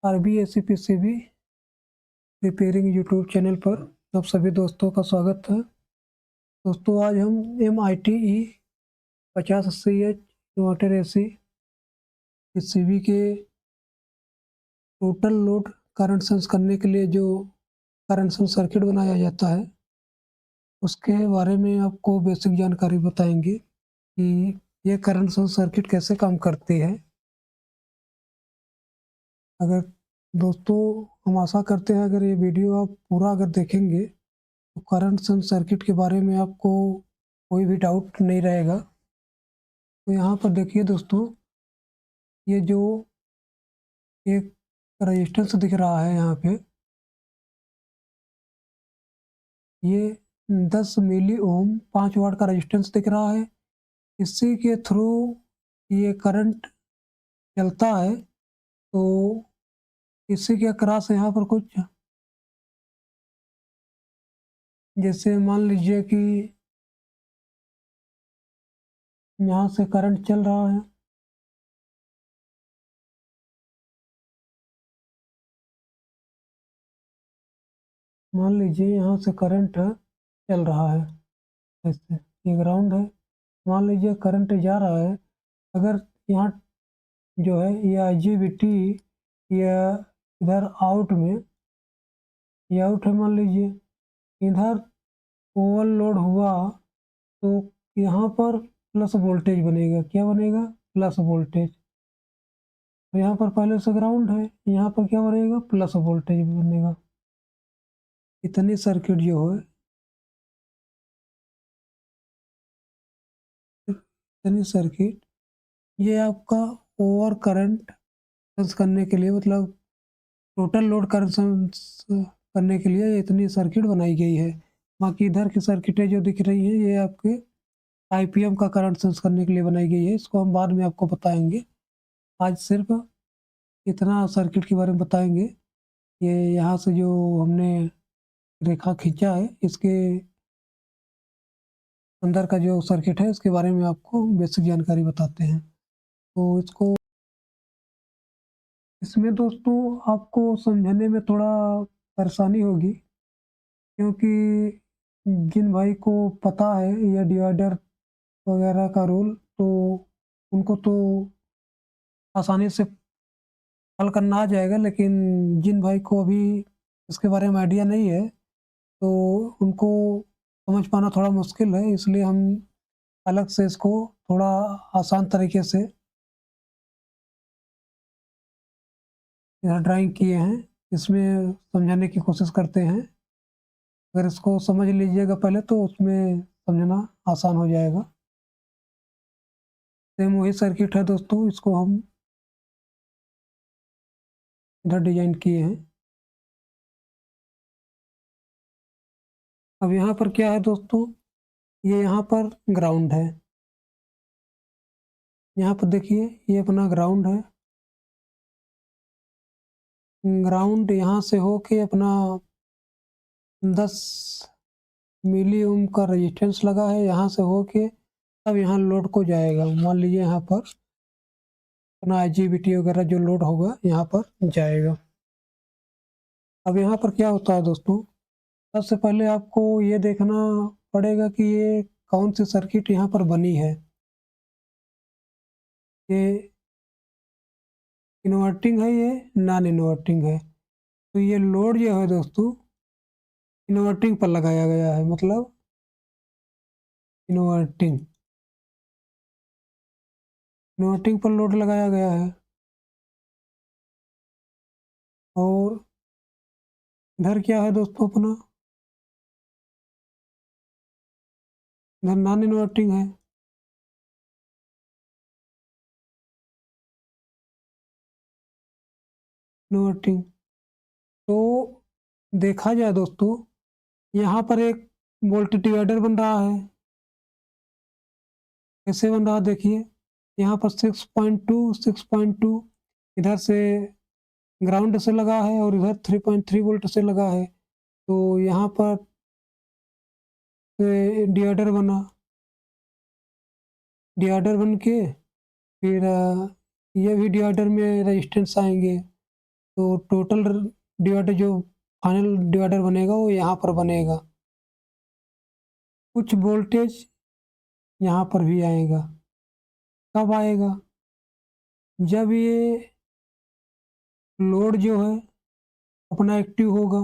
RBSC PCB repairing YouTube channel पर आप सभी दोस्तों का स्वागत है। दोस्तों आज हम MITE 5080H inverter AC PCB के टोटल लोड करंट सेंस करने के लिए जो करंट सेंस सर्किट बनाया जाता है उसके बारे में आपको बेसिक जानकारी बताएंगे कि ये करंट सेंस सर्किट कैसे काम करती है। अगर दोस्तों हम आशा करते हैं अगर ये वीडियो आप पूरा अगर देखेंगे तो करंट सेंस सर्किट के बारे में आपको कोई भी डाउट नहीं रहेगा। तो यहाँ पर देखिए दोस्तों, ये जो एक रेजिस्टेंस दिख रहा है यहाँ पे, ये 10 मिली ओम 5 वाट का रेजिस्टेंस दिख रहा है। इसी के थ्रू ये करंट चलता है। तो इसी के अक्रॉस यहाँ पर कुछ जैसे मान लीजिए कि यहाँ से करंट चल रहा है, मान लीजिए यहाँ से करंट चल रहा है, ऐसे ये ग्राउंड है। मान लीजिए करंट जा रहा है, अगर यहाँ जो है ये IGBT या इधर आउट में, ये आउट है मान लीजिए, इधर ओवरलोड हुआ तो यहाँ पर प्लस वोल्टेज बनेगा। क्या बनेगा? Plus voltage. तो यहाँ पर पहले से ग्राउंड है, यहाँ पर क्या बनेगा? प्लस वोल्टेज बनेगा। इतनी सर्किट जो है, इतनी सर्किट ये आपका ओवर करंट सेंस करने के लिए, मतलब टोटल लोड करंट सेंस करने के लिए इतनी सर्किट बनाई गई है। बाकी इधर की सर्किटें जो दिख रही हैं ये आपके IPM का करंट सेंस करने के लिए बनाई गई है। इसको हम बाद में आपको बताएंगे। आज सिर्फ इतना सर्किट के बारे में बताएंगे। ये यहाँ से जो हमने रेखा खींचा है इसके अंदर का जो सर्किट है इसके बारे में आपको बेसिक जानकारी बताते हैं। तो इसमें दोस्तों आपको समझने में थोड़ा परेशानी होगी, क्योंकि जिन भाई को पता है ये डिवाइडर वगैरह का रोल, तो उनको तो आसानी से हल करना आ जाएगा। लेकिन जिन भाई को अभी इसके बारे में आइडिया नहीं है तो उनको समझ पाना थोड़ा मुश्किल है। इसलिए हम अलग से इसको थोड़ा आसान तरीके से यहाँ ड्राइंग किए हैं, इसमें समझाने की कोशिश करते हैं। अगर इसको समझ लीजिएगा पहले तो उसमें समझना आसान हो जाएगा। सेम वही सर्किट है दोस्तों, इसको हम इधर डिजाइन किए हैं। अब यहाँ पर क्या है दोस्तों, ये यहाँ पर ग्राउंड है। यहाँ पर देखिए ये अपना ग्राउंड है। ग्राउंड यहाँ से होके अपना 10 मिली ओम का रेजिस्टेंस लगा है, यहाँ से होके अब यहाँ लोड को जाएगा। मान लीजिए यहाँ पर अपना IGBT वगैरह जो लोड होगा यहाँ पर जाएगा। अब यहाँ पर क्या होता है दोस्तों, सबसे पहले आपको ये देखना पड़ेगा कि ये कौन सी सर्किट यहाँ पर बनी है। ये इन्वर्टिंग है, ये नॉन इन्वर्टिंग है। तो ये लोड जो है दोस्तों इन्वर्टिंग पर लगाया गया है, मतलब इन्वर्टिंग इन्वर्टिंग पर लोड लगाया गया है। और इधर क्या है दोस्तों, अपना इधर नॉन इन्वर्टिंग है। इन्वर्टिंग। तो देखा जाए दोस्तों, यहाँ पर एक वोल्टेज डिवाइडर बन रहा है। कैसे बन रहा देखिए, यहाँ पर 6.2 इधर से ग्राउंड से लगा है और इधर 3.3 वोल्ट से लगा है। तो यहाँ पर डिवाइडर बना, डिवाइडर बन के फिर ये भी डिवाइडर में रेजिस्टेंस आएंगे। तो टोटल डिवाइडर जो फाइनल डिवाइडर बनेगा वो यहाँ पर बनेगा। कुछ वोल्टेज यहाँ पर भी आएगा। कब आएगा? जब ये लोड जो है अपना एक्टिव होगा,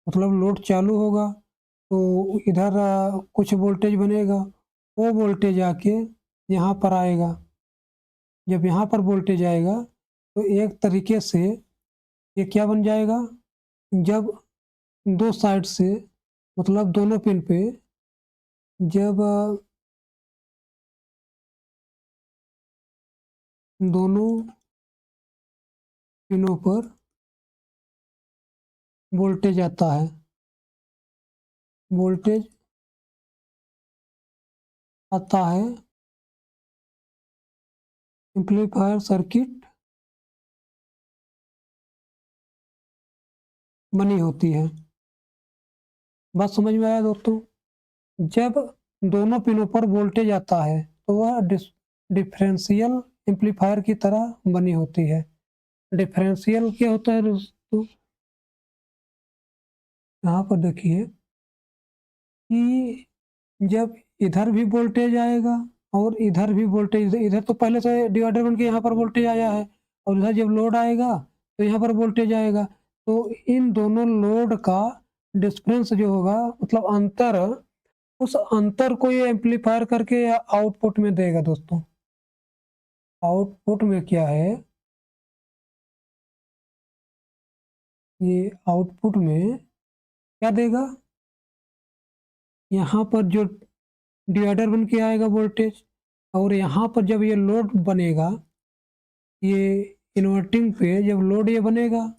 मतलब लोड चालू होगा, तो इधर कुछ वोल्टेज बनेगा, वो वोल्टेज आके यहाँ पर आएगा। जब यहाँ पर वोल्टेज आएगा तो एक तरीके से ये क्या बन जाएगा, जब दो साइड से मतलब दोनों पिन पे जब दोनों पिनों पर वोल्टेज आता है, वोल्टेज आता है, एम्पलीफायर सर्किट बनी होती है। बात समझ में आया दोस्तों? जब दोनों पिनों पर वोल्टेज आता है तो वह डिफरेंशियल एम्पलीफायर की तरह बनी होती है। डिफरेंशियल क्या होता है दोस्तों? यहाँ पर देखिए कि जब इधर भी वोल्टेज आएगा और इधर भी वोल्टेज, इधर तो पहले से डिवाइडर बन के यहाँ पर वोल्टेज आया है, और इधर जब लोड आएगा तो यहाँ पर वोल्टेज आएगा, तो इन दोनों लोड का डिफरेंस जो होगा, मतलब अंतर, उस अंतर को ये एम्पलीफायर करके आउटपुट में देगा दोस्तों। आउटपुट में क्या है, ये आउटपुट में क्या देगा, यहाँ पर जो डिवाइडर बन के आएगा वोल्टेज, और यहाँ पर जब ये लोड बनेगा, ये इन्वर्टिंग पे जब लोड ये बनेगा,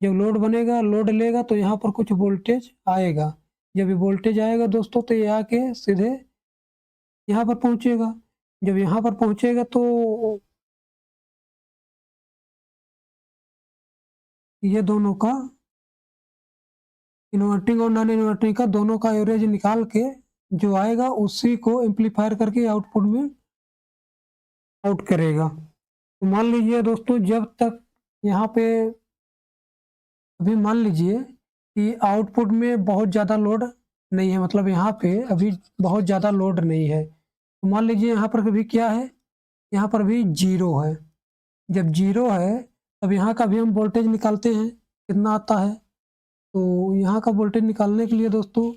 जब लोड बनेगा, लोड लेगा तो यहाँ पर कुछ वोल्टेज आएगा। जब ये वोल्टेज आएगा दोस्तों तो ये आके सीधे यहाँ पर पहुँचेगा। जब यहाँ पर पहुँचेगा तो ये दोनों का, इन्वर्टिंग और नॉन इन्वर्टिंग का दोनों का एवरेज निकाल के जो आएगा उसी को एम्पलीफायर करके आउटपुट में आउट करेगा। तो मान लीजिए दोस्तों, जब तक यहाँ पे अभी मान लीजिए कि आउटपुट में बहुत ज़्यादा लोड नहीं है, मतलब यहाँ पे अभी बहुत ज़्यादा लोड नहीं है, तो मान लीजिए यहाँ पर भी क्या है, यहाँ पर भी जीरो है। जब जीरो है तब यहाँ का भी हम वोल्टेज निकालते हैं, कितना आता है। तो यहाँ का वोल्टेज निकालने के लिए दोस्तों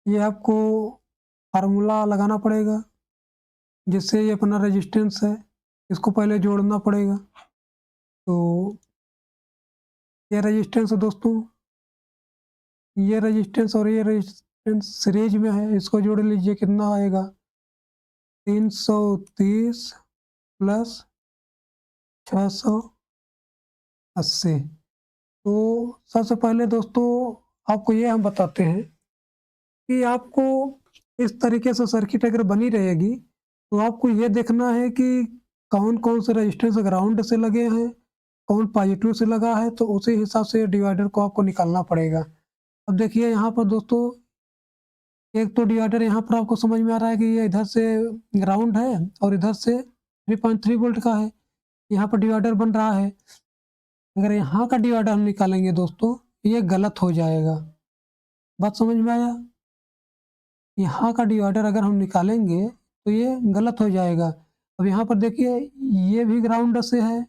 ये आपको फार्मूला लगाना पड़ेगा, जिससे ये अपना रेजिस्टेंस है, इसको पहले जोड़ना पड़ेगा। तो ये रेजिस्टेंस है दोस्तों, ये रेजिस्टेंस और ये रेजिस्टेंस सीरीज में है, इसको जोड़ लीजिए, कितना आएगा, 330 प्लस 680। तो सबसे पहले दोस्तों आपको ये हम बताते हैं कि आपको इस तरीके से सर्किट अगर बनी रहेगी तो आपको ये देखना है कि कौन कौन से रेजिस्टेंस ग्राउंड से लगे हैं, कौन पॉजिटिव से लगा है, तो उसी हिसाब से डिवाइडर को आपको निकालना पड़ेगा। अब देखिए यहाँ पर दोस्तों, एक तो डिवाइडर यहाँ पर आपको समझ में आ रहा है कि ये इधर से ग्राउंड है और इधर से 3.3 वोल्ट का है, यहाँ पर डिवाइडर बन रहा है। अगर यहाँ का डिवाइडर हम निकालेंगे दोस्तों, ये गलत हो जाएगा। बात समझ में आया? यहाँ का डिवाइडर अगर हम निकालेंगे तो ये गलत हो जाएगा। अब यहाँ पर देखिए, ये भी ग्राउंड से है,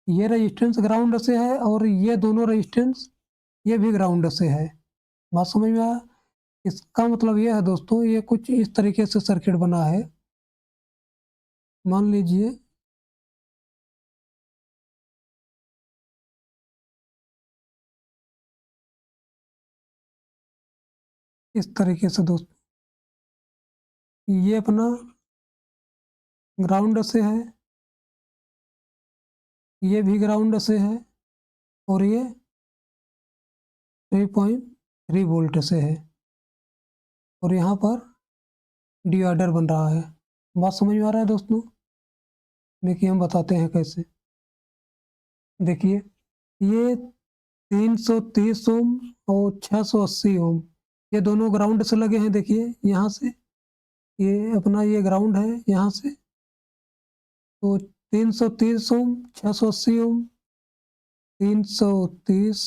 ये रेजिस्टेंस ग्राउंड से है, और ये दोनों रेजिस्टेंस ये भी ग्राउंड से है। बात समझ में आया? इसका मतलब ये है दोस्तों, ये कुछ इस तरीके से सर्किट बना है। मान लीजिए इस तरीके से दोस्तों, ये अपना ग्राउंड से है, ये भी ग्राउंड से है, और ये 3.3 वोल्ट से है, और यहाँ पर डिवाइडर बन रहा है। बात समझ में आ रहा है दोस्तों? देखिए हम बताते हैं कैसे। देखिए, ये 330 ओम और 680 ओम, ये दोनों ग्राउंड से लगे हैं, देखिए यहाँ से, ये अपना ये ग्राउंड है यहाँ से, तो 330 ओम, 680 ओम, 330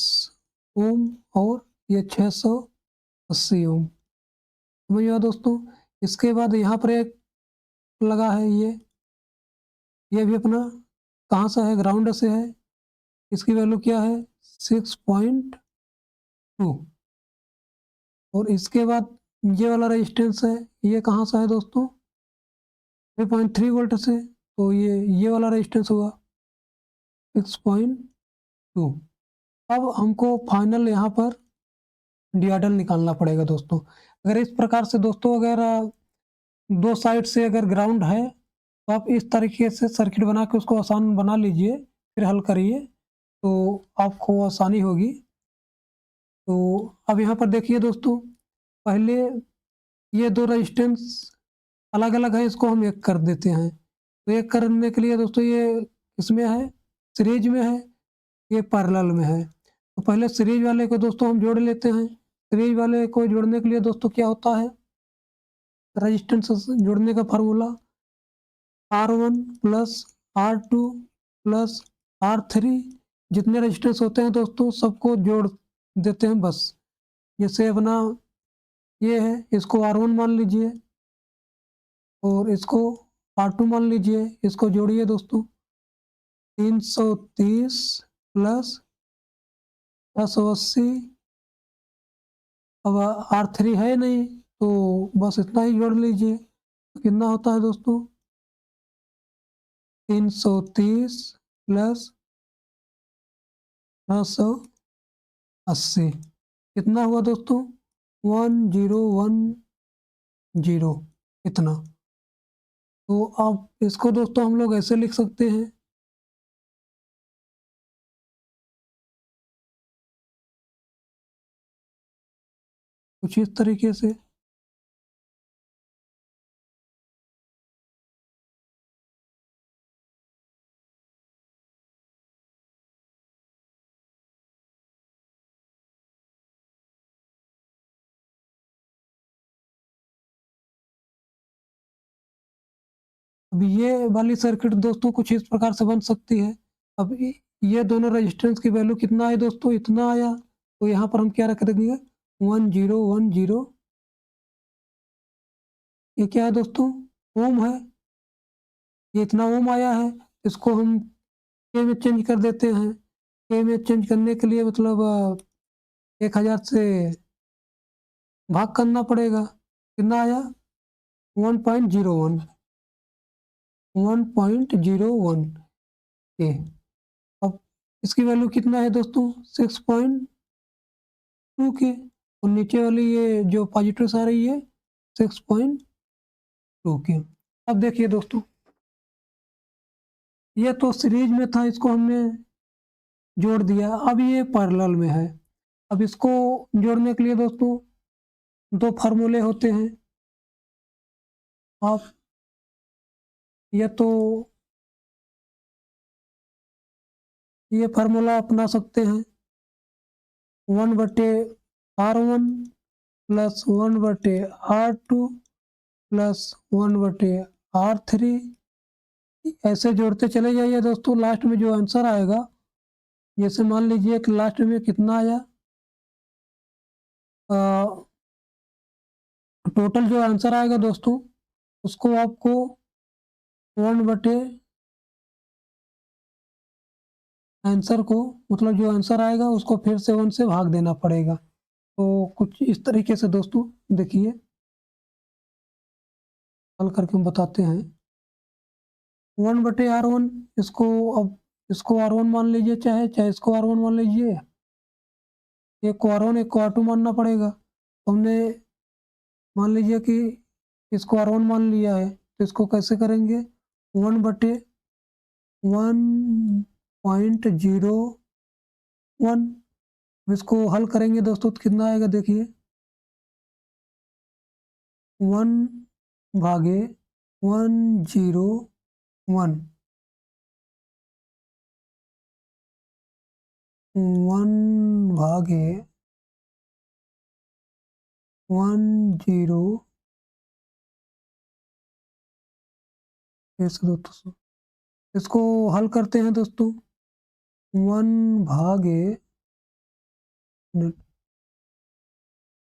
ओम और ये 680 ओम। समझ में आया दोस्तों? इसके बाद यहाँ पर एक लगा है ये भी अपना कहाँ से है? ग्राउंड से है। इसकी वैल्यू क्या है? 6.2। और इसके बाद ये वाला रेजिस्टेंस है, ये कहाँ से है दोस्तों? 3.3 वोल्ट से, तो ये वाला रेजिस्टेंस हुआ 6.2। अब हमको फाइनल यहाँ पर डिआरएल निकालना पड़ेगा दोस्तों। अगर इस प्रकार से दोस्तों, अगर दो साइड से अगर ग्राउंड है, तो आप इस तरीके से सर्किट बना के उसको आसान बना लीजिए, फिर हल करिए, तो आपको आसानी होगी। तो अब यहाँ पर देखिए दोस्तों, पहले ये दो रेजिस्टेंस अलग-अलग है, इसको हम एक कर देते हैं। तो एक करने के लिए दोस्तों, ये किसमें है? सीरीज में है, ये पैरेलल में है। तो पहले सीरीज वाले को दोस्तों हम जोड़ लेते हैं। सीरीज वाले को जोड़ने के लिए दोस्तों क्या होता है? रेजिस्टेंस जोड़ने का formula R1 plus R2 plus R3, जितने रेजिस्टेंस होते हैं दोस्तों सबको जोड़ देते हैं बस। जैसे अपना ये है, इसको R1 मान लीजिए और इसको R2 मान लीजिए, इसको जोड़िए दोस्तों। 330 प्लस 680, अब R3 है नहीं, तो बस इतना ही जोड़ लीजिए। तो कितना होता है दोस्तों? 330 प्लस 680, कितना हुआ दोस्तों? 1010, इतना। तो अब इसको दोस्तों हम लोग ऐसे लिख सकते हैं, कुछ इस तरीके से। अब ये वाली सर्किट दोस्तों कुछ इस प्रकार से बन सकती है। अब ये दोनों रेजिस्टेंस की वैल्यू कितना है दोस्तों? इतना आया, तो यहाँ पर हम क्या रख देंगे? 1010। ये क्या है दोस्तों? ओम है। ये इतना ओम आया है, इसको हम के में चेंज कर देते हैं। के में चेंज करने के लिए मतलब 1000 से भाग करना पड़ेगा। कितना आया? 1.01, 1.01 के। अब इसकी वैल्यू कितना है दोस्तों? 6.2 के। और नीचे वाली ये जो पॉजिटिव आ रही है 6.2 के। अब देखिए दोस्तों, ये तो सीरीज में था, इसको हमने जोड़ दिया। अब ये पैरेलल में है। अब इसको जोड़ने के लिए दोस्तों दो फार्मूले होते हैं। आप ये तो ये फार्मूला अपना सकते हैं, 1/R1 plus 1/R2 plus 1/R3। ऐसे जोड़ते चले जाइए दोस्तों, लास्ट में जो आंसर आएगा, जैसे मान लीजिए कि लास्ट में कितना आया, टोटल जो आंसर आएगा दोस्तों, उसको आपको 1/, आंसर को, मतलब जो आंसर आएगा उसको फिर से 1 से भाग देना पड़ेगा। तो कुछ इस तरीके से दोस्तों देखिए, हल करके हम बताते हैं। 1/R1, इसको अब इसको R1 मान लीजिए, चाहे चाहे इसको R1 मान लीजिए। एक को R1 एक को R2 मानना पड़ेगा। हमने मान लीजिए कि इसको R1 मान लिया है, तो इसको कैसे करेंगे? 1/1.01, इसको हल करेंगे दोस्तों तो कितना आएगा देखिए, 1/101, 1/, 10 ऐसे दोस्तों इसको हल करते हैं दोस्तों। 1 भागे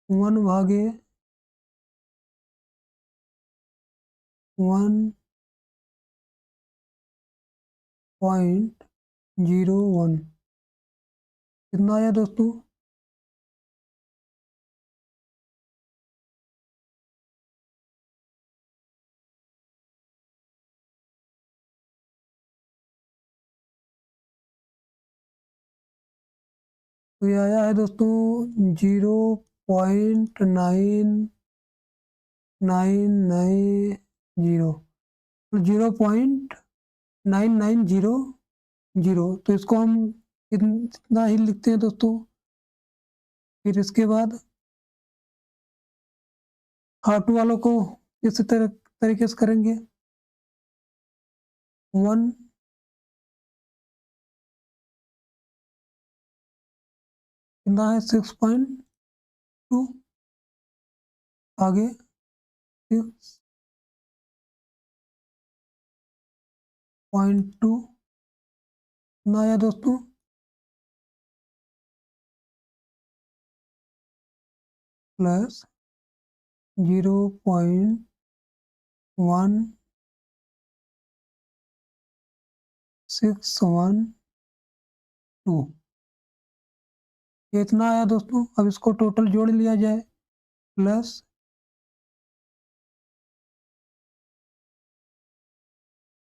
1 भागे 1.01 कितना आया दोस्तों? तो ये आया है दोस्तों 0.9990 0.9900। तो इसको हम इतना ही लिखते हैं दोस्तों। फिर इसके बाद R2 वालों को इसी तरीके से करेंगे। 1 कितना है 6.2 आगे 6.2 कितना आया दोस्तों? प्लस 0.1612 ये इतना आया दोस्तों। अब इसको टोटल जोड़ लिया जाए। प्लस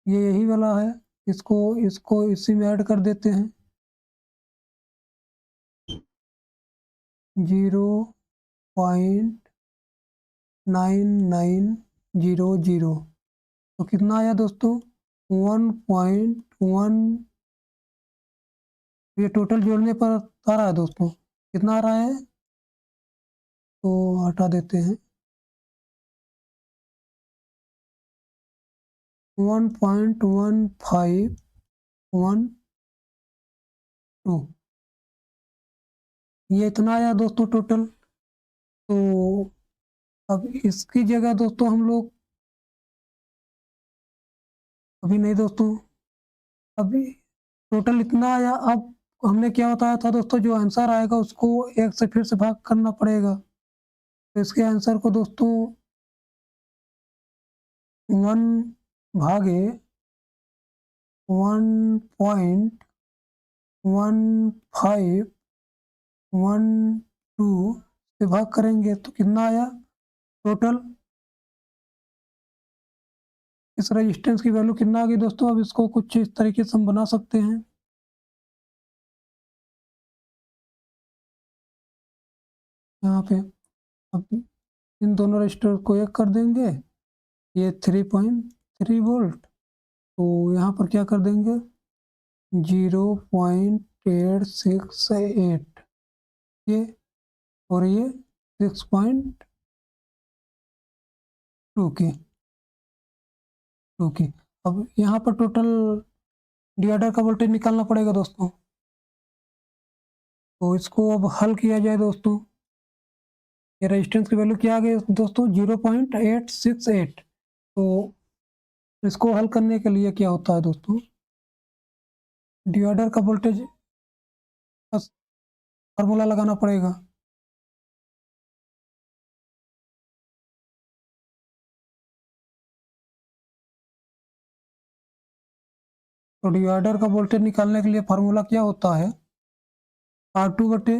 ये यही वाला है, इसको इसको इसी में ऐड कर देते हैं। 0.9900 तो कितना आया दोस्तों? 1.1। ये टोटल जोड़ने पर आ रहा है दोस्तों, कितना आ रहा है? तो हटा देते हैं। 1.1512 ये इतना आया दोस्तों टोटल। तो अब इसकी जगह दोस्तों हम लोग अभी नहीं दोस्तों, अभी टोटल इतना आया। अब हमने क्या बताया था दोस्तों, जो आंसर आएगा उसको 1 से फिर से भाग करना पड़ेगा। तो इसके आंसर को दोस्तों 1 भागे 1.1512 से भाग करेंगे तो कितना आया टोटल? इस रेजिस्टेंस की वैल्यू कितना आ गई दोस्तों? अब इसको कुछ इस तरीके से हम बना सकते हैं। यहाँ पे अब इन दोनों रजिस्टर को एक कर देंगे। ये 3.3 वोल्ट, तो यहाँ पर क्या कर देंगे 0.868 ये, और ये 6.2 के 2 की। अब यहाँ पर टोटल डिवाइडर का वोल्टेज निकालना पड़ेगा दोस्तों। तो इसको अब हल किया जाए दोस्तों। ये रेजिस्टेंस की वैल्यू क्या आ गई दोस्तों 0.868। तो इसको हल करने के लिए क्या होता है दोस्तों, डिवाइडर का वोल्टेज बस फार्मूला लगाना पड़ेगा। तो डिवाइडर का वोल्टेज निकालने के लिए फार्मूला क्या होता है, R2 बटे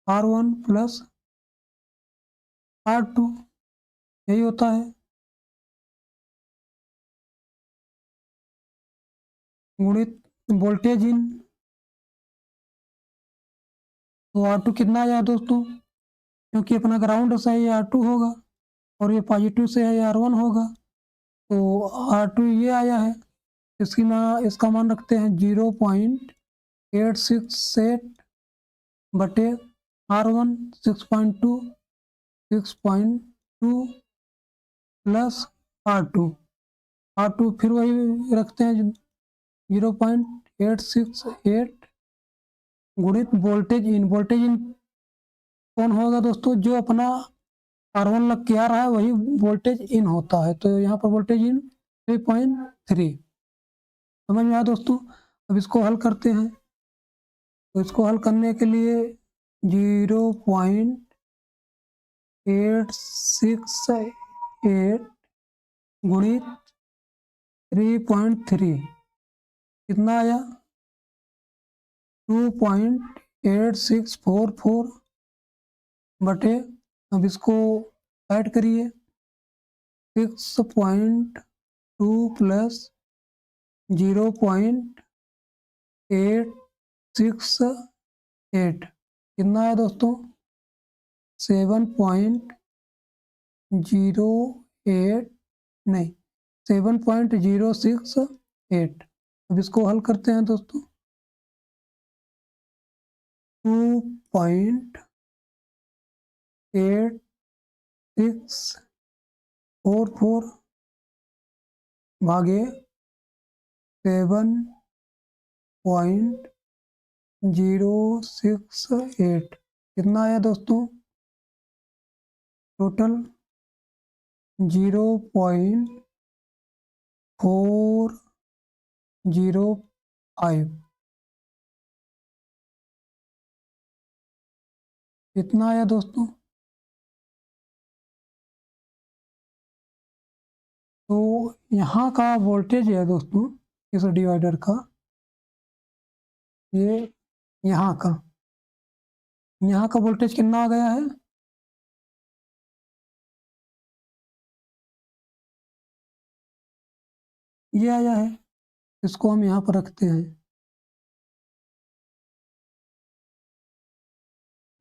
R1 प्लस R2 यही होता है, गुणित वोल्टेज इन। तो R2 कितना आया दोस्तों, क्योंकि अपना ग्राउंड से ये R2 होगा और ये पॉजिटिव से है ये R1 होगा। तो R2 ये आया है, इसका मान रखते हैं 0.868 बटे R1 6.2 प्लस R2 R2 फिर वही रखते हैं 0.868 गुणित वोल्टेज इन। वोल्टेज इन कौन होगा दोस्तों? जो अपना R1 लग के आ रहा है वही वोल्टेज इन होता है। तो यहाँ पर वोल्टेज इन 3.3। समझ में आया दोस्तों? अब इसको हल करते हैं। तो इसको हल करने के लिए 0.868 गुणित 3.3 कितना आया? 2.8644 बटे, अब इसको ऐड करिए, 6.2 प्लस 0.868 कितना आया दोस्तों? 7.08 नहीं 7.068। अब इसको हल करते हैं दोस्तों। 2.8644 भागे 7.068 कितना आया दोस्तों? टोटल 0.405 कितना आया दोस्तों? तो यहाँ का वोल्टेज है दोस्तों इस डिवाइडर का, ये यहाँ का वोल्टेज कितना आ गया है? ये आया है। इसको हम यहाँ पर रखते हैं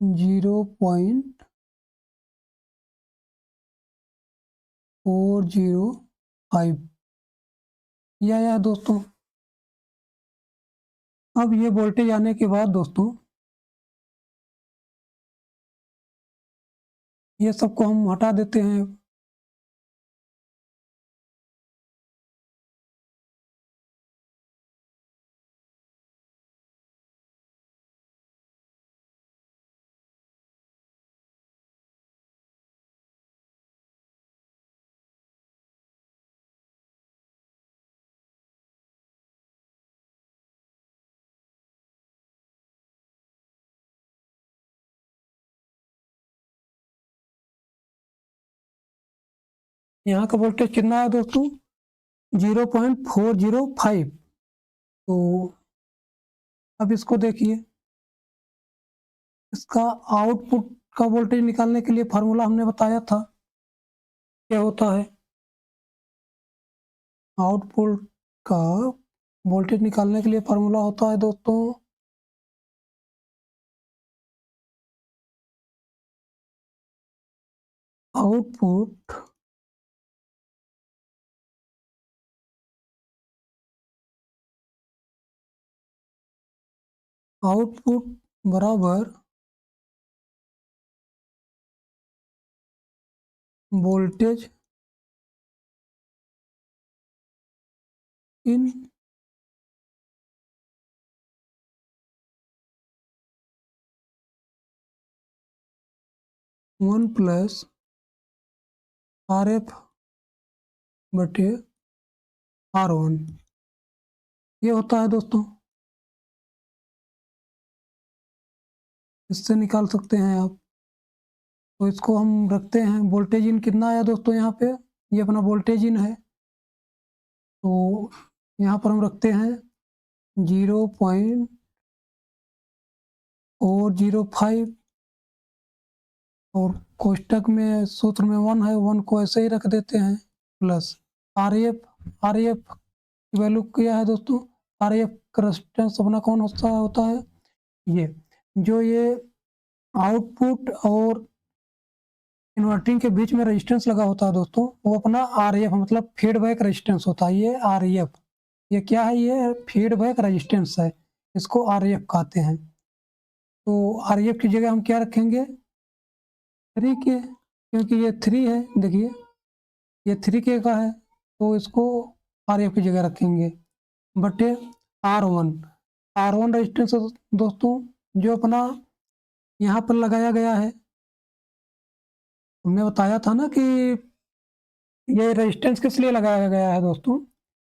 0.405 ये आया है दोस्तों। अब ये वोल्टेज आने के बाद दोस्तों ये सबको हम हटा देते हैं। यहाँ का वोल्टेज कितना है दोस्तों? 0.405। तो अब इसको देखिए, इसका आउटपुट का वोल्टेज निकालने के लिए फार्मूला हमने बताया था, क्या होता है? आउटपुट का वोल्टेज निकालने के लिए फार्मूला होता है दोस्तों आउटपुट बराबर voltage in one plus RF बटे R1 ये होता है दोस्तों। इससे निकाल सकते हैं आप। तो इसको हम रखते हैं, वोल्टेज इन कितना आया दोस्तों? यहाँ पे ये अपना वोल्टेज इन है, तो यहाँ पर हम रखते हैं 0.405 और कोष्टक में सूत्र में 1 है, 1 को ऐसे ही रख देते हैं, प्लस RF की वैल्यू क्या है दोस्तों? RF का रेजिस्टेंस अपना कौन होता है? ये जो ये आउटपुट और इन्वर्टिंग के बीच में रेजिस्टेंस लगा होता है दोस्तों, वो अपना RF मतलब फीडबैक रेजिस्टेंस होता है। ये RF ये क्या है? ये फीडबैक रेजिस्टेंस है, इसको RF कहते हैं। तो RF की जगह हम क्या रखेंगे? 3K, क्योंकि ये 3 है, देखिए ये 3K का है, तो इसको RF की जगह रखेंगे, बटे R1 रेजिस्टेंस दोस्तों जो अपना यहाँ पर लगाया गया है। हमने बताया था ना कि ये रेजिस्टेंस किस लिए लगाया गया है दोस्तों,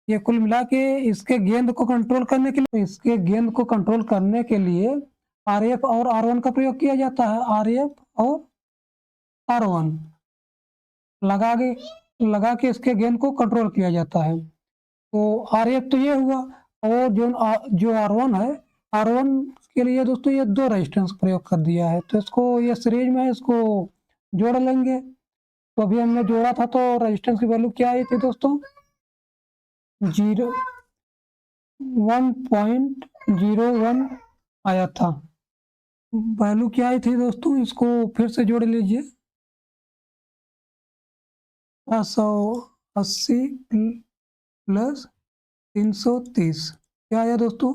ये कुल मिला के इसके गेंद को कंट्रोल करने के लिए, इसके गेंद को कंट्रोल करने के लिए RF और R1 का प्रयोग किया जाता है। RF और R1 लगा के इसके गेंद को कंट्रोल किया जाता है। तो RF तो ये हुआ, और जो R1 है, R1 के लिए दोस्तों ये 2 रेजिस्टेंस प्रयोग कर दिया है, तो इसको ये सीरीज में है, इसको जोड़ लेंगे। तो अभी हमने जोड़ा था तो रेजिस्टेंस की वैल्यू क्या आई थी दोस्तों, 1.01 आया था। वैल्यू क्या आई थी दोस्तों, इसको फिर से जोड़ लीजिए, 780 प्लस 330 क्या आया दोस्तों,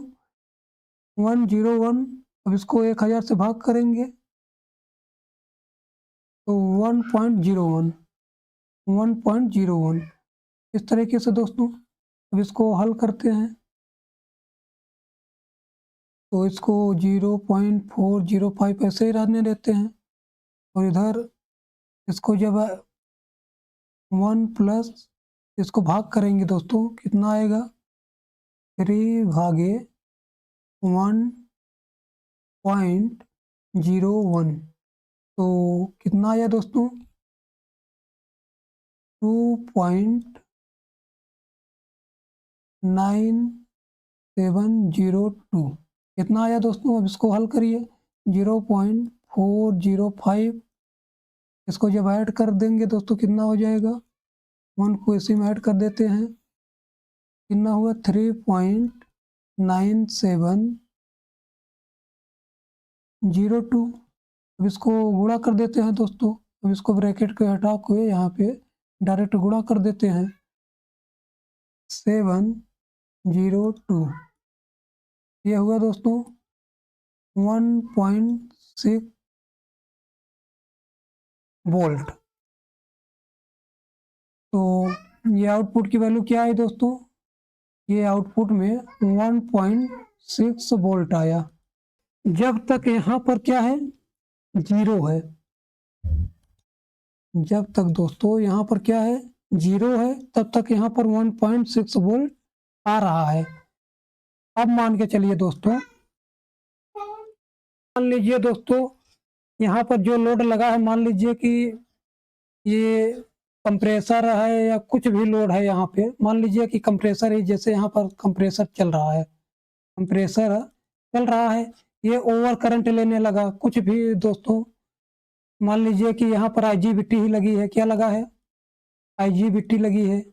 101। अब इसको 1000 से भाग करेंगे तो 1.01 इस तरीके से दोस्तों। अब इसको हल करते हैं तो इसको 0.405 ऐसे ही रहने देते हैं, और इधर इसको जब 1 प्लस इसको भाग करेंगे दोस्तों, कितना आएगा, 3/1.01, तो कितना आया दोस्तों, 2.9702 कितना आया दोस्तों। अब इसको हल करिए, 0.405 इसको जब ऐड कर देंगे दोस्तों कितना हो जाएगा, 1 को इसी में ऐड कर देते हैं, कितना हुआ 3.9702। अब इसको गुणा कर देते हैं दोस्तों। अब इसको ब्रैकेट के हटा के यहाँ पे डायरेक्ट गुणा कर देते हैं, 702 ये हुआ दोस्तों 1.6 वोल्ट। तो ये आउटपुट की वैल्यू क्या है दोस्तों, ये आउटपुट में 1.6 वोल्ट आया। जब तक यहाँ पर क्या है, जीरो है, जब तक दोस्तों यहाँ पर क्या है, जीरो है, तब तक यहाँ पर 1.6 वोल्ट आ रहा है। अब मान के चलिए दोस्तों, मान लीजिए दोस्तों यहाँ पर जो लोड लगा है, मान लीजिए कि ये कंप्रेसर है या कुछ भी लोड है, यहाँ पे मान लीजिए कि कंप्रेसर ही, जैसे यहाँ पर कंप्रेसर चल रहा है, कंप्रेसर चल रहा है, ये ओवर करंट लेने लगा कुछ भी दोस्तों। मान लीजिए कि यहाँ पर IGBT ही लगी है, क्या लगा है, IGBT लगी है,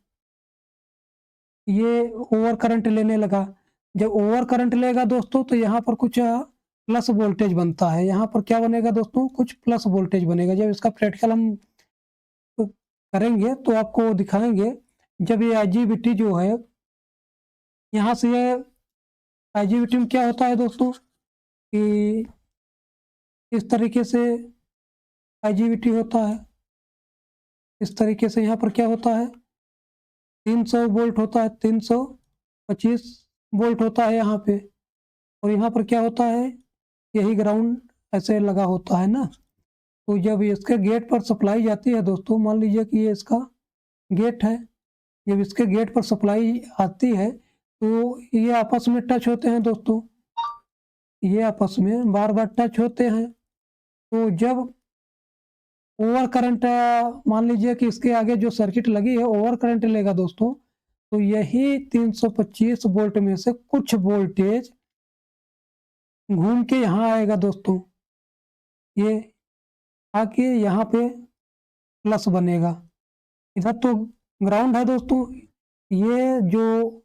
ये ओवर करंट लेने लगा। जब ओवर करंट लेगा दोस्तों तो यहाँ पर कुछ प्लस वोल्टेज बनता है, यहाँ पर क्या बनेगा दोस्तों, कुछ प्लस वोल्टेज बनेगा। जब इसका प्रैक्टिकल हम करेंगे तो आपको दिखाएंगे। जब ये IGBT जो है, यहाँ से ये IGBT में क्या होता है दोस्तों कि इस तरीके से IGBT होता है, इस तरीके से यहाँ पर क्या होता है, 300 वोल्ट होता है, 325 वोल्ट होता है यहाँ पे, और यहाँ पर क्या होता है, यही ग्राउंड ऐसे लगा होता है ना। तो जब इसके गेट पर सप्लाई जाती है दोस्तों, मान लीजिए कि ये इसका गेट है, जब इसके गेट पर सप्लाई आती है तो ये आपस में टच होते हैं दोस्तों, ये आपस में बार बार टच होते हैं। तो जब ओवर करंट, मान लीजिए कि इसके आगे जो सर्किट लगी है ओवर करंट लेगा दोस्तों, तो यही 325 वोल्ट में से कुछ वोल्टेज घूम के यहाँ आएगा दोस्तों, ये आके यहाँ पे प्लस बनेगा। इधर तो ग्राउंड है दोस्तों, ये जो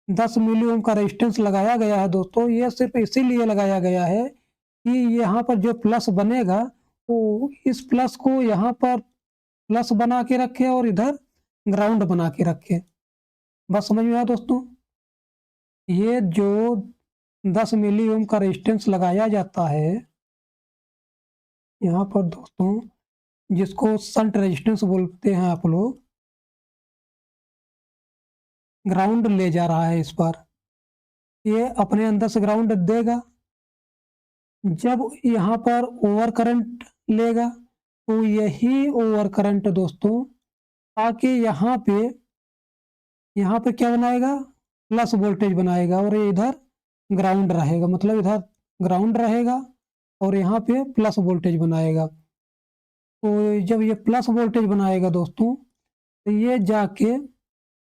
10 मिली ओम का रेजिस्टेंस लगाया गया है दोस्तों, ये सिर्फ इसीलिए लगाया गया है कि यहाँ पर जो प्लस बनेगा तो इस प्लस को यहाँ पर प्लस बना के रखे और इधर ग्राउंड बना के रखे। बस समझ में आया दोस्तों, ये जो 10 मिली ओम का रेजिस्टेंस लगाया जाता है यहाँ पर दोस्तों, जिसको शंट रेजिस्टेंस बोलते हैं आप लोग, ग्राउंड ले जा रहा है इस पर, ये अपने अंदर से ग्राउंड देगा। जब यहाँ पर ओवर करंट लेगा तो यही ओवर करंट दोस्तों आके यहाँ पे क्या बनाएगा, प्लस वोल्टेज बनाएगा, और ये इधर ग्राउंड रहेगा, मतलब इधर ग्राउंड रहेगा और यहाँ पे प्लस वोल्टेज बनाएगा। तो जब ये प्लस वोल्टेज बनाएगा दोस्तों, तो ये जाके,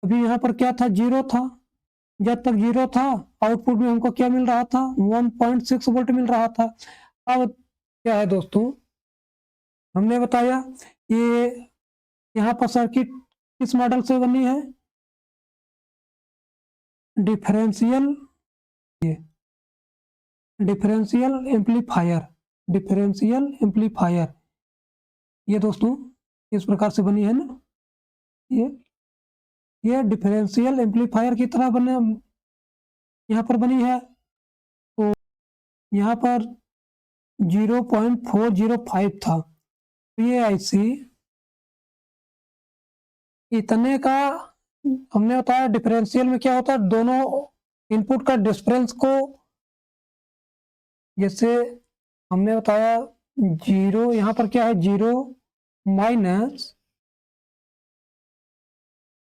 अभी यहाँ पर क्या था, जीरो था, जब तक जीरो था आउटपुट में हमको क्या मिल रहा था, 1.6 वोल्ट मिल रहा था। अब क्या है दोस्तों, हमने बताया ये यहाँ पर सर्किट किस मॉडल से बनी है, डिफरेंशियल एम्पलीफायर, ये दोस्तों इस प्रकार से बनी है ना, ये डिफरेंशियल एम्पलीफायर की तरह बने यहाँ पर बनी है। तो यहाँ पर 0.405 था, तो ये आईसी इतने का, हमने बताया डिफरेंशियल में क्या होता है, दोनों इनपुट का डिफरेंस को, जैसे हमने बताया जीरो, यहाँ पर क्या है, जीरो माइनस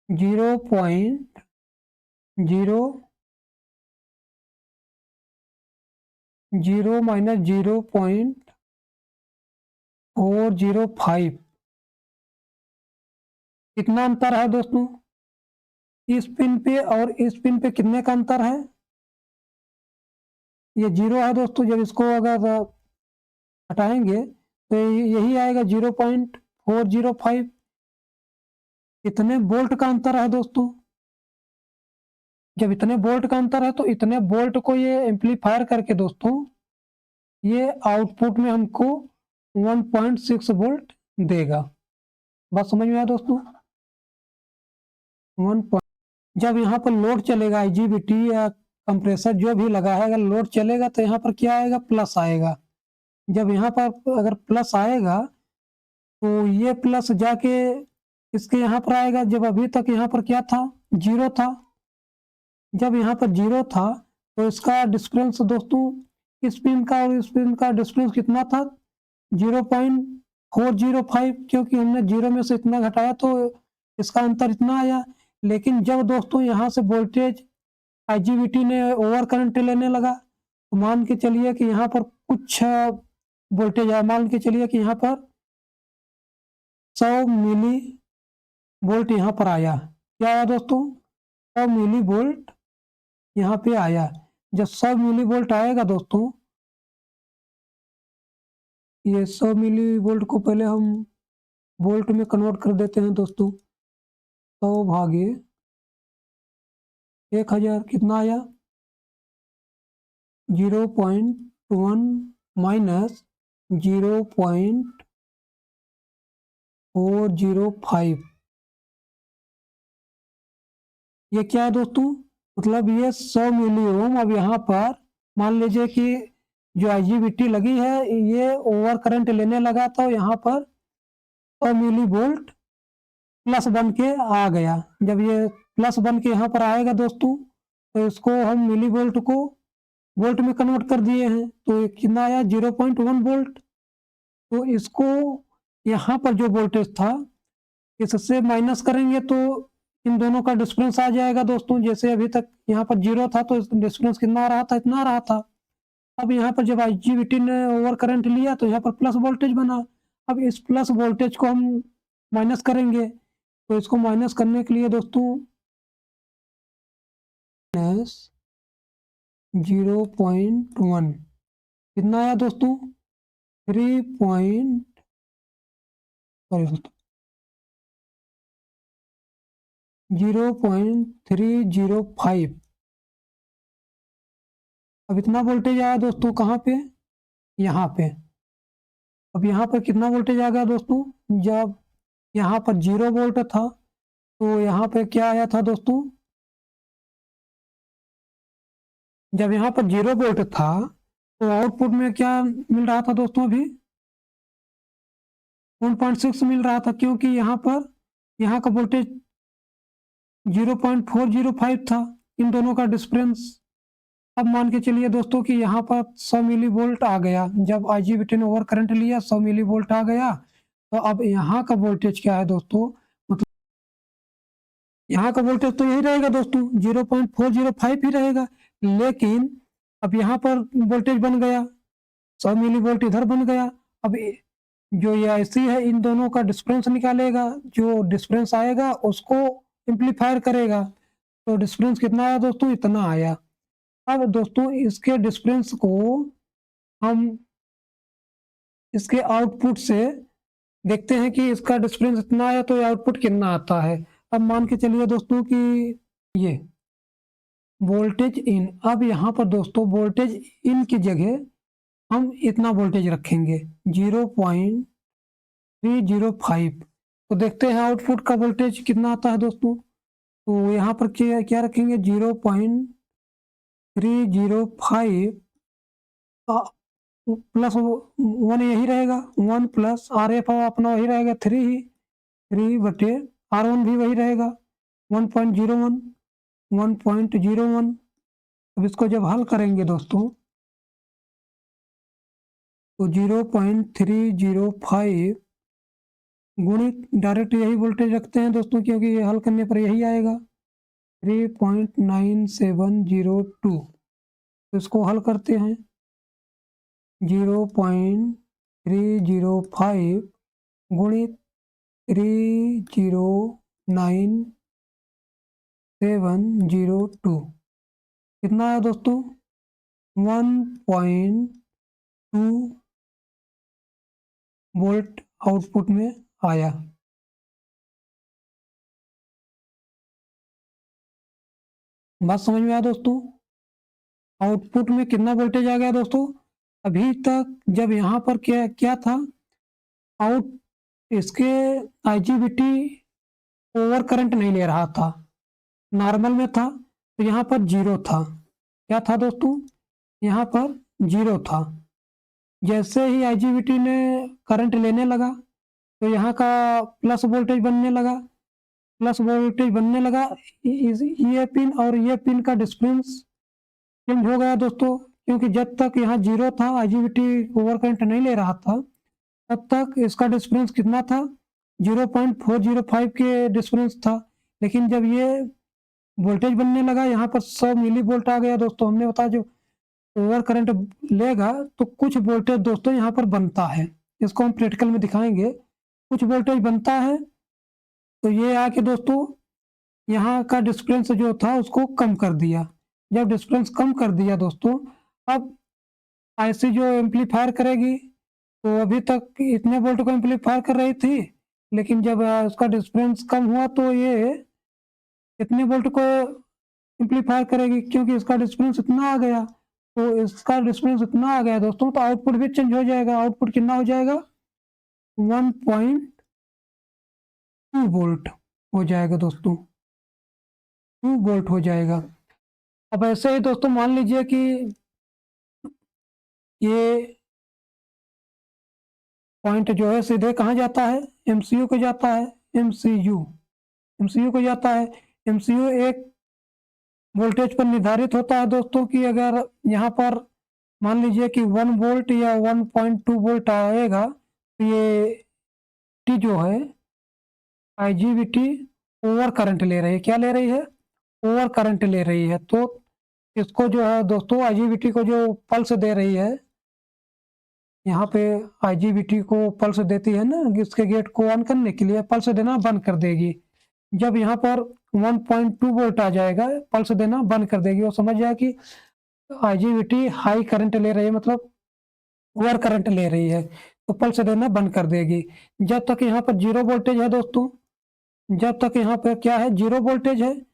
0.405, कितना अंतर है दोस्तों इस पिन पे और इस पिन पे, कितने का अंतर है, ये जीरो है दोस्तों, जब इसको अगर हटाएंगे तो यही आएगा 0.405, इतने वोल्ट का अंतर है दोस्तों। जब इतने वोल्ट का अंतर है तो इतने वोल्ट को ये एम्पलीफायर करके दोस्तों ये आउटपुट में हमको 1.6 वोल्ट देगा। बात समझ में आया दोस्तों, 1 जब यहाँ पर लोड चलेगा, आईजीबीटी या कंप्रेसर जो भी लगा है, अगर लोड चलेगा तो यहाँ पर क्या आएगा, प्लस आएगा। जब यहाँ पर अगर प्लस आएगा तो ये प्लस जाके इसके यहाँ पर आएगा, जब अभी तक यहाँ पर क्या था, जीरो था, जब यहाँ पर जीरो था तो इसका डिस्टेंस दोस्तों इस पिन का और इस पिन का डिस्टेंस कितना था, 0.405, क्योंकि हमने जीरो में से इतना घटाया तो इसका अंतर इतना आया। लेकिन जब दोस्तों यहाँ से वोल्टेज आईजीबीटी ने ओवर करंट लेने लगा, तो मान के चलिए कि यहाँ पर कुछ वोल्टेज है, मान के चलिए कि यहाँ पर 100 मिली वोल्ट यहाँ पर आया, क्या आया दोस्तों, 100 मिली वोल्ट यहाँ पे आया। जब 100 मिली वोल्ट आएगा दोस्तों, ये 100 मिली वोल्ट को पहले हम वोल्ट में कन्वर्ट कर देते हैं दोस्तों, 100 भागे 1000 कितना आया, 0.1 माइनस 0.405, ये क्या है दोस्तों, मतलब ये 100 मिली ओम। अब यहाँ पर मान लीजिए कि जो आईजीबीटी लगी है ये ओवर करंट लेने लगा, तो यहाँ पर 100 मिली वोल्ट प्लस बन के आ गया। जब ये प्लस बन के यहाँ पर आएगा दोस्तों, तो इसको हम मिली वोल्ट को वोल्ट में कन्वर्ट कर दिए हैं, तो ये कितना आया, 0.1 वोल्ट। तो इसको यहाँ पर जो वोल्टेज था इससे माइनस करेंगे तो इन दोनों का डिफरेंस आ जाएगा दोस्तों। जैसे अभी तक यहाँ पर जीरो था तो डिफरेंस कितना आ रहा था, इतना आ रहा था। अब यहाँ पर जब आईजीबीटी ने ओवर करंट लिया तो यहाँ पर प्लस वोल्टेज बना। अब इस प्लस वोल्टेज को हम माइनस करेंगे, तो इसको माइनस करने के लिए दोस्तों माइनस 0.1 कितना आया दोस्तों, 0.305। अब इतना वोल्टेज आया दोस्तों कहाँ पे, यहाँ पे। अब यहाँ पर कितना वोल्टेज आ गया दोस्तों, जब यहाँ पर 0 वोल्ट था तो यहाँ पे क्या आया था दोस्तों, जब यहाँ पर 0 वोल्ट था तो आउटपुट में क्या मिल रहा था दोस्तों, अभी 1.6 मिल रहा था, क्योंकि यहाँ पर यहाँ का वोल्टेज 0.405 था इन दोनों का डिफरेंस। अब मान के चलिए दोस्तों कि यहाँ पर 100 मिली वोल्ट आ गया, जब आईजीबीटी ने ओवर करंट लिया 100 मिली वोल्ट आ गया, तो अब यहाँ का वोल्टेज क्या है दोस्तों, मतलब यहाँ का वोल्टेज तो यही रहेगा दोस्तों 0.405 ही रहेगा, लेकिन अब यहाँ पर वोल्टेज बन गया 100 मिली वोल्ट इधर बन गया। अब जो ये आईसी है इन दोनों का डिफरेंस निकालेगा, जो डिफरेंस आएगा उसको एम्पलीफायर करेगा, तो डिफरेंस कितना आया दोस्तों, इतना आया। अब दोस्तों इसके डिफरेंस को हम इसके आउटपुट से देखते हैं कि इसका डिफरेंस इतना आया तो आउटपुट कितना आता है। अब मान के चलिए दोस्तों कि ये वोल्टेज इन, अब यहाँ पर दोस्तों वोल्टेज इन की जगह हम इतना वोल्टेज रखेंगे 0.305, तो देखते हैं आउटपुट का वोल्टेज कितना आता है दोस्तों। तो यहाँ पर क्या रखेंगे 0.305 प्लस 1 यही रहेगा, 1 प्लस आर एफ अपना वही रहेगा 3 बटे R1 भी वही रहेगा 1.01 1.01। अब इसको जब हल करेंगे दोस्तों तो 0.305 गुणित डायरेक्ट यही वोल्टेज रखते हैं दोस्तों, क्योंकि ये हल करने पर यही आएगा 3.9702। तो इसको हल करते हैं 0.305 गुणित 309,702 कितना आया दोस्तों 1.2 वोल्ट आउटपुट में आया। बात समझ में आया दोस्तों, आउटपुट में कितना वोल्टेज आ गया दोस्तों। अभी तक जब यहाँ पर क्या था, आउट इसके आईजीबीटी ओवर करंट नहीं ले रहा था, नॉर्मल में था, तो यहाँ पर जीरो था। क्या था दोस्तों, यहाँ पर जीरो था। जैसे ही आईजीबीटी ने करंट लेने लगा तो यहाँ का प्लस वोल्टेज बनने लगा, ये पिन और ये पिन का डिफरेंस चेंज हो गया दोस्तों, क्योंकि जब तक यहाँ जीरो था आईजीबीटी ओवर करंट नहीं ले रहा था, तब तक इसका डिफरेंस कितना था 0.405 के डिफरेंस था। लेकिन जब ये वोल्टेज बनने लगा, यहाँ पर 100 मिली वोल्ट आ गया दोस्तों, हमने बताया जो ओवर करंट लेगा तो कुछ वोल्टेज दोस्तों यहाँ पर बनता है, इसको हम प्रैक्टिकल में दिखाएंगे। कुछ वोल्टेज बनता है तो ये आके दोस्तों यहाँ का डिफरेंस जो था उसको कम कर दिया। जब डिफरेंस कम कर दिया दोस्तों, अब ऐसी जो एम्पलीफायर करेगी, तो अभी तक इतने वोल्ट को एम्पलीफायर कर रही थी, लेकिन जब उसका डिफरेंस कम हुआ तो ये इतने वोल्ट को एम्पलीफायर करेगी, क्योंकि इसका डिफरेंस इतना आ गया। तो इसका डिफरेंस इतना आ गया दोस्तों, तो आउटपुट भी चेंज हो जाएगा। आउटपुट कितना हो जाएगा 1.2 वोल्ट हो जाएगा दोस्तों, 2 वोल्ट हो जाएगा। अब ऐसे ही दोस्तों मान लीजिए कि ये पॉइंट जो है सीधे कहाँ जाता है, एमसीयू को जाता है, एमसीयू को जाता है। एमसीयू एक वोल्टेज पर निर्धारित होता है दोस्तों कि अगर यहाँ पर मान लीजिए कि 1 वोल्ट या 1.2 वोल्ट आएगा, तो ये टी जो है आईजीबीटी ओवर करंट ले रही है। क्या ले रही है, ओवर करंट ले रही है। तो इसको जो है दोस्तों आईजीबीटी को जो पल्स दे रही है, यहाँ पे आईजीबीटी को पल्स देती है ना, इसके गेट को ऑन करने के लिए पल्स देना बंद कर देगी। जब यहाँ पर 1.2 वोल्ट आ जाएगा, पल्स देना बंद कर देगी। वो समझ जाए कि आईजीबीटी हाई करंट ले रही है, मतलब ओवर करंट ले रही है, तो पल्स देना बंद कर देगी। जब तक यहाँ पर जीरो वोल्टेज है दोस्तों, जब तक यहाँ पर क्या है जीरो वोल्टेज है,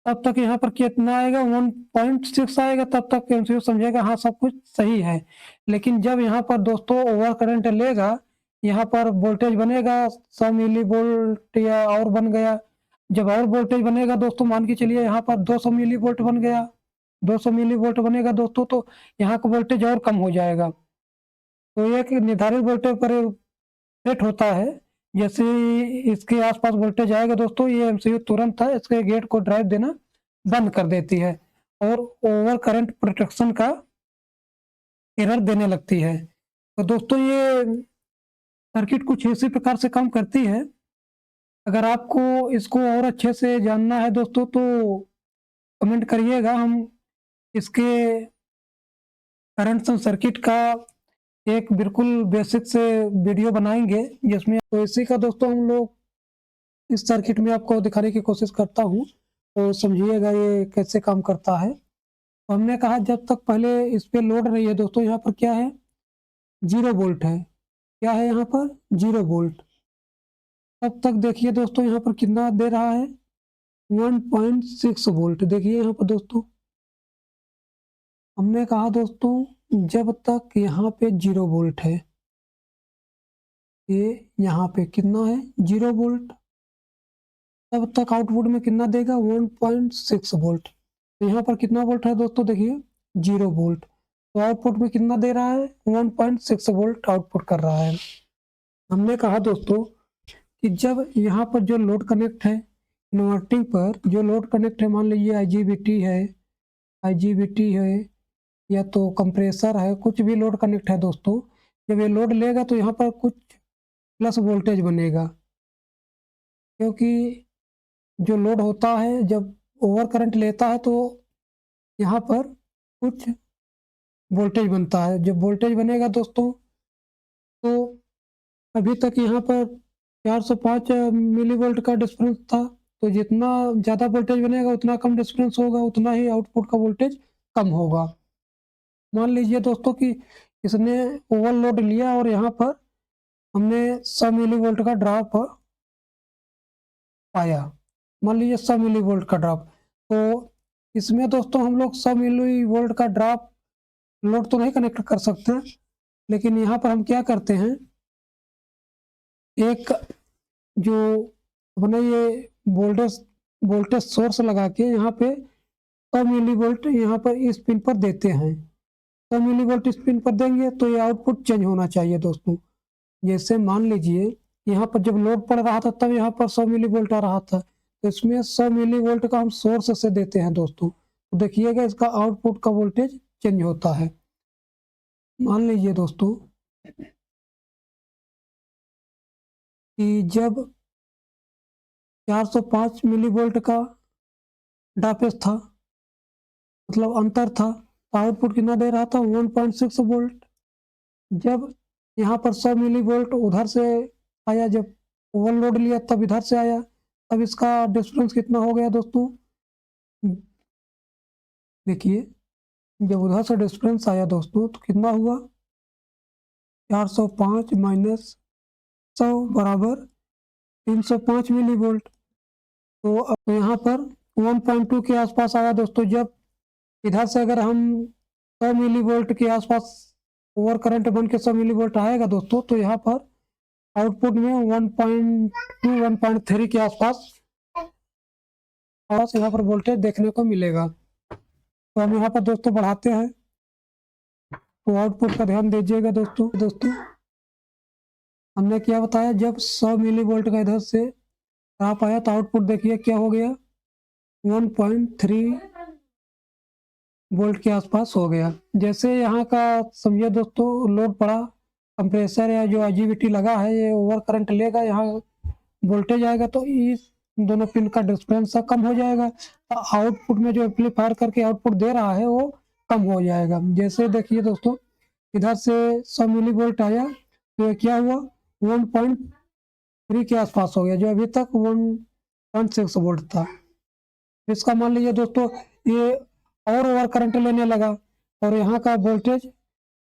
तब तक यहाँ पर कितना आएगा 1.6 आएगा, तब तक एमसीयू समझेगा हाँ सब कुछ सही है। लेकिन जब यहाँ पर दोस्तों ओवर करंट लेगा, यहाँ पर वोल्टेज बनेगा 100 मिली वोल्ट या और बन गया। जब और वोल्टेज बनेगा दोस्तों, मान के चलिए यहाँ पर 200 मिली वोल्ट बन गया, 200 मिली वोल्ट बनेगा दोस्तों, तो यहाँ का वोल्टेज और कम हो जाएगा। तो एक निर्धारित वोल्टेज पर सेट होता है, जैसे इसके आसपास वोल्टेज आएगा दोस्तों, ये एमसीयू तुरंत है इसके गेट को ड्राइव देना बंद कर देती है और ओवर करंट प्रोटेक्शन का एरर देने लगती है। तो दोस्तों ये सर्किट कुछ इसी प्रकार से काम करती है। अगर आपको इसको और अच्छे से जानना है दोस्तों तो कमेंट करिएगा, हम इसके करंट सर्किट का एक बिल्कुल बेसिक से वीडियो बनाएंगे जिसमें तो इसी का दोस्तों हम लोग इस सर्किट में आपको दिखाने की कोशिश करता हूँ, तो समझिएगा ये कैसे काम करता है। तो हमने कहा जब तक पहले इस पे लोड नहीं है दोस्तों, यहाँ पर क्या है 0 वोल्ट है, क्या है यहाँ पर 0 वोल्ट। तब तक देखिए दोस्तों यहाँ पर कितना दे रहा है 1.6 वोल्ट। देखिए यहाँ पर दोस्तों हमने कहा दोस्तों जब तक यहाँ पे 0 वोल्ट है, ये यहाँ पे कितना है 0 वोल्ट, तब तक आउटपुट में कितना देगा 1.6 वोल्ट। तो यहाँ पर कितना वोल्ट है दोस्तों, देखिए 0 वोल्ट, तो आउटपुट में कितना दे रहा है 1.6 वोल्ट आउटपुट कर रहा है। हमने कहा दोस्तों कि जब यहाँ पर जो लोड कनेक्ट है इन्वर्टिंग पर जो लोड कनेक्ट है, मान लीजिए आईजीबीटी है या तो कंप्रेसर है, कुछ भी लोड कनेक्ट है दोस्तों, जब ये लोड लेगा तो यहाँ पर कुछ प्लस वोल्टेज बनेगा, क्योंकि जो लोड होता है जब ओवर करंट लेता है तो यहाँ पर कुछ वोल्टेज बनता है। जब वोल्टेज बनेगा दोस्तों तो अभी तक यहाँ पर 405 मिलीवोल्ट का डिफरेंस था, तो जितना ज़्यादा वोल्टेज बनेगा उतना कम डिफरेंस होगा, उतना ही आउटपुट का वोल्टेज कम होगा। मान लीजिए दोस्तों कि इसने ओवरलोड लिया और यहाँ पर हमने 100 मिलीवोल्ट का ड्रॉप पाया, मान लीजिए 100 मिलीवोल्ट का ड्रॉप, तो इसमें दोस्तों हम लोग 100 मिलीवोल्ट का ड्रॉप लोड तो नहीं कनेक्ट कर सकते, लेकिन यहाँ पर हम क्या करते हैं, एक जो अपने ये वोल्टेज वोल्टेज सोर्स लगा के यहाँ पे 100 मिलीवोल्ट यहाँ पर इस पिन पर देते हैं। 100 मिलीवोल्ट इस पिन पर देंगे तो ये आउटपुट चेंज होना चाहिए दोस्तों। जैसे मान लीजिए यहाँ पर जब लोड पड़ रहा था तब यहाँ पर 100 मिलीवोल्ट आ रहा था, तो इसमें 100 मिलीवोल्ट का हम सोर्स से देते हैं दोस्तों, तो देखिएगा इसका आउटपुट का वोल्टेज चेंज होता है। मान लीजिए दोस्तों कि जब 405 मिलीवोल्ट का डापेज था, मतलब अंतर था, तो आउटपुट कितना दे रहा था 1.6 वोल्ट। जब यहाँ पर 100 मिलीवोल्ट उधर से आया, जब ओवरलोड लिया तब इधर से आया, तब इसका डिफरेंस कितना हो गया दोस्तों, देखिए जब उधर से डिफरेंस आया दोस्तों तो कितना हुआ 405 माइनस 100 बराबर 305 मिलीवोल्ट। तो अब यहाँ पर 1.2 के आसपास आया दोस्तों। जब इधर से अगर हम 100 मिलीवोल्ट के आसपास ओवर करंट बन के 100 मिलीवोल्ट आएगा दोस्तों, तो यहाँ पर आउटपुट में 1.2 1.3 के आसपास और यहाँ पर वोल्टेज देखने को मिलेगा। तो हम यहाँ पर दोस्तों बढ़ाते हैं, तो आउटपुट का ध्यान दीजिएगा दोस्तों हमने क्या बताया, जब 100 मिलीवोल्ट का इधर से ड्रॉप आया तो आउटपुट देखिए क्या हो गया 1.3 वोल्ट के आसपास हो गया। जैसे यहाँ का समझिए दोस्तों लोड पड़ा, कंप्रेसर या जो आईजीबीटी लगा है ये ओवर करंट लेगा, यहाँ वोल्टेज आएगा तो इस दोनों पिन का डिस्टेंस कम हो जाएगा, तो आउटपुट में जो एम्पलीफायर करके आउटपुट दे रहा है वो कम हो जाएगा। जैसे देखिए दोस्तों इधर से 100 मिलीवोल्ट आया तो ये क्या हुआ 1.3 के आसपास हो गया, जो अभी तक 1.6 वोल्ट था। इसका मान लीजिए दोस्तों ये और ओवर करंट लेने लगा और यहाँ का वोल्टेज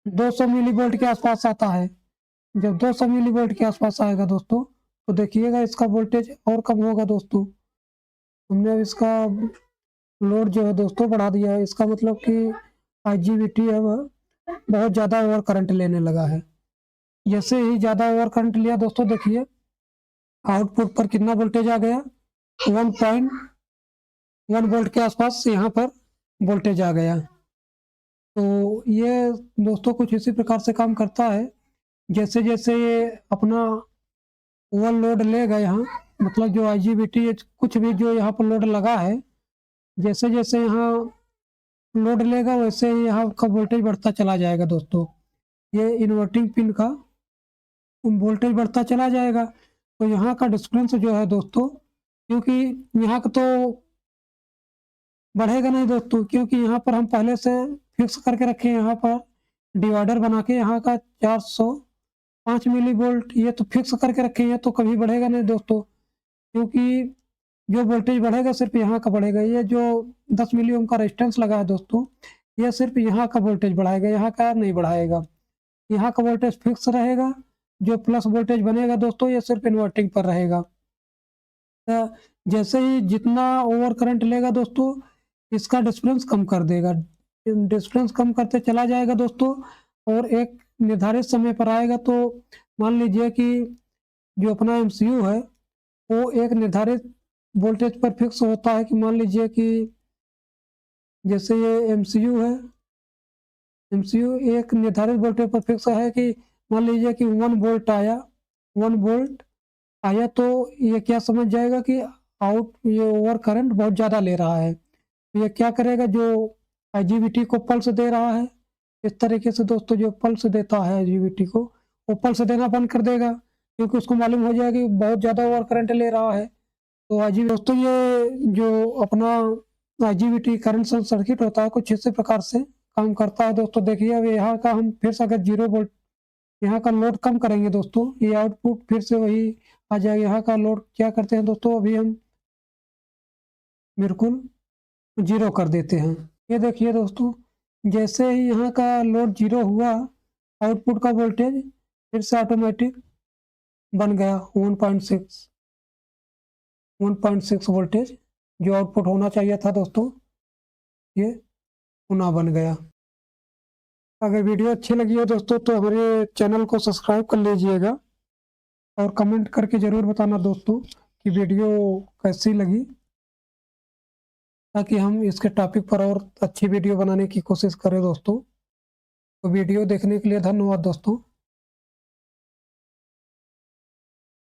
200 मिलीवोल्ट के आसपास आता है। जब 200 मिलीवोल्ट के आसपास आएगा दोस्तों तो देखिएगा इसका वोल्टेज और कम होगा दोस्तों। हमने अब इसका लोड जो है दोस्तों बढ़ा दिया है, इसका मतलब कि आईजीबीटी है वह बहुत ज़्यादा ओवर करंट लेने लगा है। जैसे ही ज़्यादा ओवर करंट लिया दोस्तों देखिए आउटपुट पर कितना वोल्टेज आ गया 1.1 वोल्ट के आसपास यहाँ पर वोल्टेज आ गया। तो ये दोस्तों कुछ इसी प्रकार से काम करता है। जैसे जैसे ये अपना ओवरलोड लेगा यहाँ, मतलब जो IGBT कुछ भी जो यहाँ पर लोड लगा है, जैसे जैसे यहाँ लोड लेगा वैसे ही यहाँ का वोल्टेज बढ़ता चला जाएगा दोस्तों। ये इन्वर्टिंग पिन का वोल्टेज बढ़ता चला जाएगा। तो यहाँ का डिस्टेंस जो है दोस्तों, क्योंकि यहाँ का तो बढ़ेगा नहीं दोस्तों, क्योंकि यहाँ पर हम पहले से फिक्स करके रखे हैं, यहाँ पर डिवाइडर बना के यहाँ का 405 मिली वोल्ट ये तो फिक्स करके रखे हैं, तो कभी बढ़ेगा नहीं दोस्तों, क्योंकि जो वोल्टेज बढ़ेगा सिर्फ यहाँ का बढ़ेगा। ये जो 10 मिली ओम का रेजिस्टेंस लगा है दोस्तों, ये सिर्फ यहाँ का वोल्टेज बढ़ाएगा, यहाँ का नहीं बढ़ाएगा। यहाँ का वोल्टेज फिक्स रहेगा, जो प्लस वोल्टेज बनेगा दोस्तों ये सिर्फ इन्वर्टिंग पर रहेगा। जैसे ही जितना ओवर करंट लेगा दोस्तों, इसका डिस्टेंस कम कर देगा, डिस्टेंस कम करते चला जाएगा दोस्तों, और एक निर्धारित समय पर आएगा। तो मान लीजिए कि जो अपना MCU है वो एक निर्धारित वोल्टेज पर फिक्स होता है, कि मान लीजिए कि जैसे ये MCU है, MCU एक निर्धारित वोल्टेज पर फिक्स है, कि मान लीजिए कि 1 वोल्ट आया, 1 वोल्ट आया, तो ये क्या समझ जाएगा कि ये ओवर करंट बहुत ज़्यादा ले रहा है। तो ये क्या करेगा, जो IGBT को पल्स दे रहा है, इस तरीके से दोस्तों जो पल्स देता है IGBT को, वो पल्स देना बंद कर देगा, क्योंकि उसको मालूम हो जाएगा कि बहुत ज़्यादा ओवर करंट ले रहा है। तो IGBT दोस्तों ये जो अपना IGBT करंट सर्किट होता है कुछ इसी प्रकार से काम करता है दोस्तों। देखिए अब यहाँ का हम फिर से अगर 0 वोल्ट यहाँ का लोड कम करेंगे दोस्तों, ये आउटपुट फिर से वही आ जाएगा। यहाँ का लोड क्या करते हैं दोस्तों, अभी हम बिल्कुल 0 कर देते हैं। ये देखिए दोस्तों, जैसे ही यहाँ का लोड 0 हुआ, आउटपुट का वोल्टेज फिर से ऑटोमेटिक बन गया 1.6 वोल्टेज, जो आउटपुट होना चाहिए था दोस्तों, ये पुनः बन गया। अगर वीडियो अच्छी लगी हो दोस्तों तो हमारे चैनल को सब्सक्राइब कर लीजिएगा, और कमेंट करके ज़रूर बताना दोस्तों कि वीडियो कैसी लगी, ताकि हम इसके टॉपिक पर और अच्छी वीडियो बनाने की कोशिश करें दोस्तों। तो वीडियो देखने के लिए धन्यवाद दोस्तों।